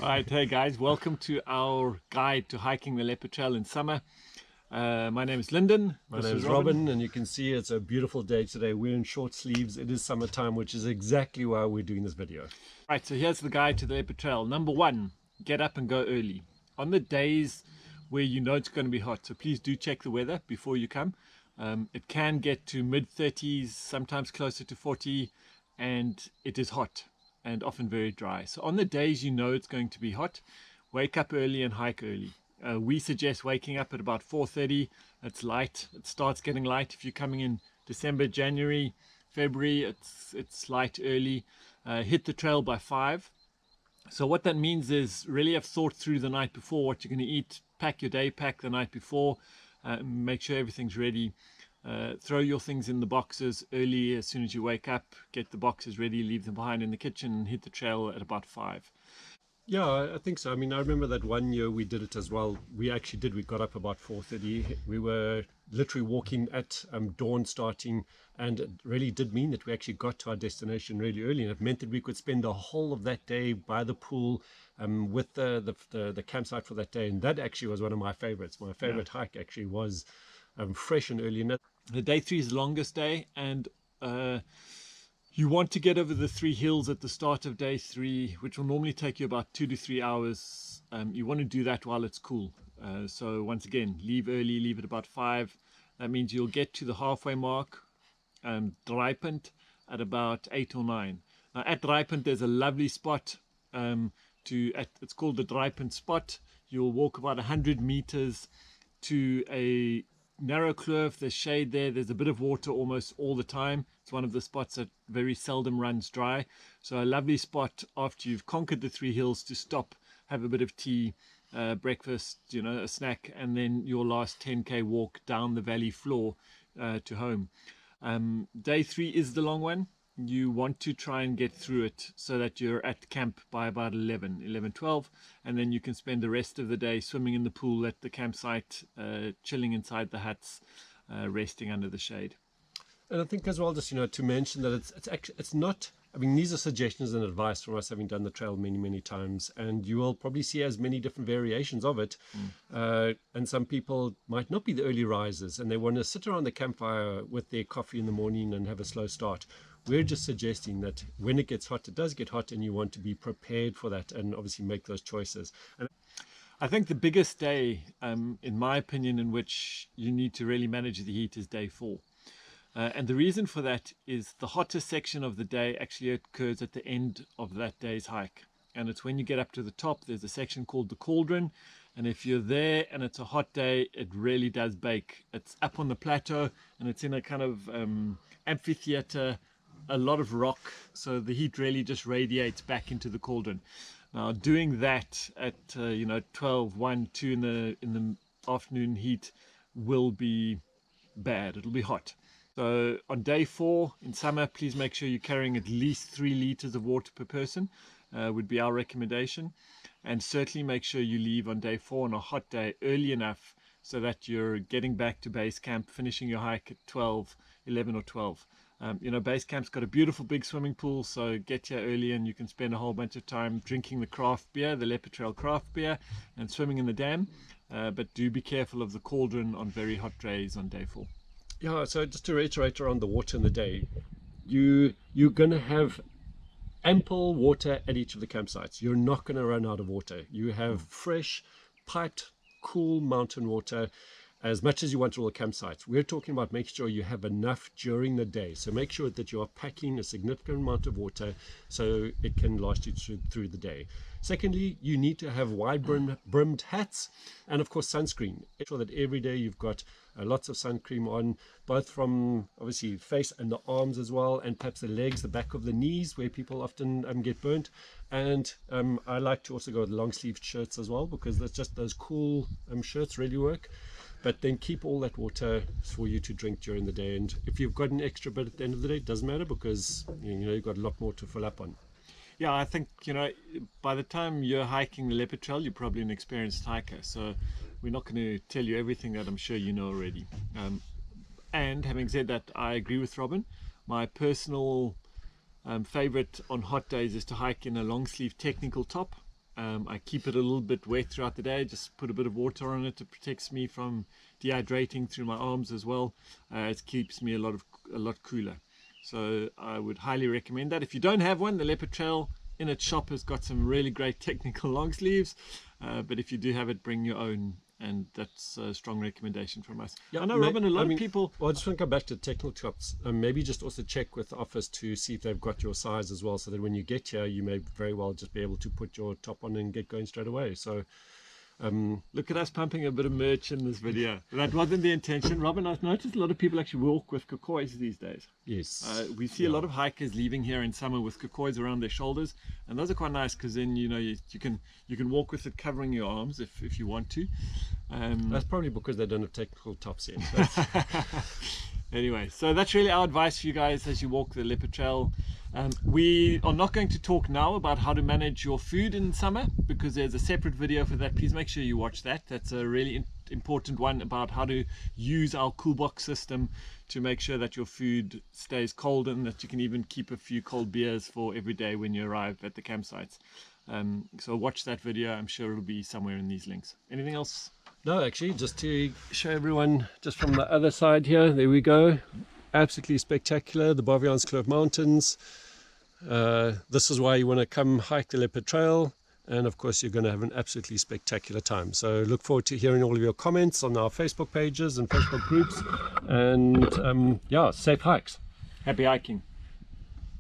Alright, hey guys, welcome to our guide to hiking the Leopard Trail in summer. My name is Lyndon. My name is Robin, and you can see it's a beautiful day today. We're in short sleeves. It is summertime, which is exactly why we're doing this video. Right, so here's the guide to the Leopard Trail. Number one, get up and go early. On the days where you know it's going to be hot, so please do check the weather before you come. It can get to mid-30s, sometimes closer to 40, and it is hot and often very dry. So on the days you know it's going to be hot, wake up early and hike early. We suggest waking up at about 4:30. It's light. It starts getting light if you're coming in December, January, February. It's light early. Hit the trail by 5. So what that means is really have thought through the night before what you're going to eat. Pack your day pack the night before. Make sure everything's ready. Throw your things in the boxes early as soon as you wake up. Get the boxes ready, leave them behind in the kitchen, and hit the trail at about 5. Yeah, I think so. I mean, I remember that one year we did it as well. We actually did. We got up about 4:30. We were literally walking at dawn starting, and it really did mean that we actually got to our destination really early. And it meant that we could spend the whole of that day by the pool with the campsite for that day. And that actually was one of my favorites. My favorite hike actually was fresh and early. And The day 3 is the longest day, and you want to get over the 3 hills at the start of day 3, which will normally take you about 2 to 3 hours. You want to do that while it's cool. So once again, leave early, leave at about 5. That means you'll get to the halfway mark, Drypunt, at about 8 or 9. Now at Drypunt there's a lovely spot. It's called the Drypunt spot. You'll walk about 100 meters to a narrow kloof. There's shade there. There's a bit of water almost all the time. It's one of the spots that very seldom runs dry. So a lovely spot after you've conquered the 3 hills to stop, have a bit of tea, breakfast, a snack, and then your last 10k walk down the valley floor to home. Day 3 is the long one. You want to try and get through it so that you're at camp by about 11, 12, and then you can spend the rest of the day swimming in the pool at the campsite, chilling inside the huts, resting under the shade. And I think as well, just to mention that it's not. I mean, these are suggestions and advice from us having done the trail many times, and you will probably see as many different variations of it. And some people might not be the early risers, and they want to sit around the campfire with their coffee in the morning and have a slow start. We're just suggesting that when it gets hot, it does get hot, and you want to be prepared for that, and obviously make those choices. And I think the biggest day, in my opinion, in which you need to really manage the heat is day 4. And the reason for that is the hottest section of the day actually occurs at the end of that day's hike. And it's when you get up to the top, there's a section called the cauldron. And if you're there and it's a hot day, it really does bake. It's up on the plateau and it's in a kind of amphitheater, a lot of rock. So the heat really just radiates back into the cauldron. Now doing that at 12, 1, 2 in the afternoon heat will be bad. It'll be hot. So on day 4 in summer, please make sure you're carrying at least 3 liters of water per person, would be our recommendation. And certainly make sure you leave on day 4 on a hot day early enough so that you're getting back to base camp, finishing your hike at 12, 11 or 12. Base camp's got a beautiful big swimming pool, so get here early and you can spend a whole bunch of time drinking the craft beer, the Leopard Trail craft beer, and swimming in the dam. But do be careful of the cauldron on very hot days on day 4. yeah, so just to reiterate around the water in the day, you're going to have ample water at each of the campsites. You're not going to run out of water. You have fresh, piped, cool mountain water as much as you want at all the campsites. We're talking about making sure you have enough during the day. So make sure that you are packing a significant amount of water so it can last you through the day. Secondly, you need to have wide brimmed hats and of course sunscreen. Make sure that every day you've got lots of sun cream on, both from obviously face and the arms as well, and perhaps the legs, the back of the knees where people often get burnt. And I like to also go with long sleeved shirts as well, because that's just those cool shirts really work. But then keep all that water for you to drink during the day. And if you've got an extra bit at the end of the day, it doesn't matter, because you've got a lot more to fill up on. Yeah, I think, by the time you're hiking the Leopard Trail, you're probably an experienced hiker. So we're not going to tell you everything that I'm sure you know already. And having said that, I agree with Robin. My personal favorite on hot days is to hike in a long sleeve technical top. I keep it a little bit wet throughout the day, just put a bit of water on it. It protects me from dehydrating through my arms as well. It keeps me a lot cooler. So I would highly recommend that. If you don't have one, the Leopard Trail in its shop has got some really great technical long sleeves. But if you do have it, bring your own. And that's a strong recommendation from us. Yeah, I know, Robin, a lot of people... Well, I just want to go back to technical tops. Maybe just also check with the office to see if they've got your size as well, so that when you get here, you may very well just be able to put your top on and get going straight away. So look at us pumping a bit of merch in this video. That wasn't the intention. Robin, I've noticed a lot of people actually walk with kookois these days. Yes. We see a lot of hikers leaving here in summer with kookois around their shoulders, and those are quite nice because then you can walk with it covering your arms if you want to. That's probably because they don't have technical tops yet. Anyway, so that's really our advice for you guys as you walk the Leopard Trail. We are not going to talk now about how to manage your food in summer, because there's a separate video for that. Please make sure you watch that. That's a really important one about how to use our cool box system to make sure that your food stays cold, and that you can even keep a few cold beers for every day when you arrive at the campsites. So watch that video. I'm sure it'll be somewhere in these links. Anything else? No, actually, just to show everyone just from the other side here, there we go. Absolutely spectacular, the Baviaanskloof Mountains. This is why you want to come hike the Leopard Trail, and of course you're going to have an absolutely spectacular time. So look forward to hearing all of your comments on our Facebook pages and Facebook groups, and yeah, safe hikes. Happy hiking.